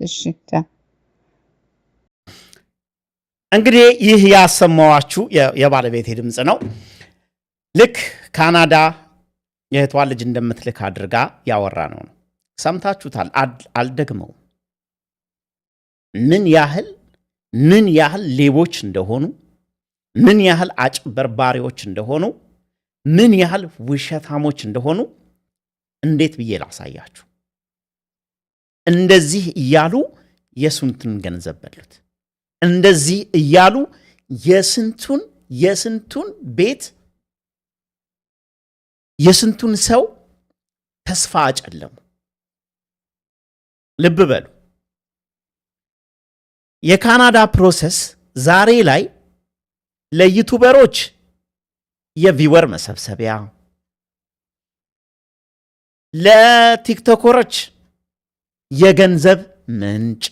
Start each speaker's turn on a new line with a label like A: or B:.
A: እሺ
B: እንግዲህ ይህ ያሰማዋችሁ የባለቤቴ ድምጽ ነው። ልክ ካናዳ የእህቷ ልጅ እንደምትልክ አድርጋ ያወራ ነው። ሰምታችሁታል። አልደግመው። ምን ያህል ሌቦች እንደሆኑ፣ ምን ያህል አጭበርባሪዎች እንደሆኑ፣ ምን ያህል ውሸታሞች እንደሆኑ እንዴት ብዬ ላሳያችሁ? እንደዚህ እያሉ የስንቱን ገንዘብ በሉት። እንደዚህ እያሉ የስንቱን ቤት የስንቱን ሰው ተስፋ አጨለሙ። ልብ በሉ። የካናዳ ፕሮሰስ ዛሬ ላይ ለዩቲዩበሮች የቪወር መሰብሰቢያ፣ ለቲክቶከሮች የገንዘብ ምንጭ፣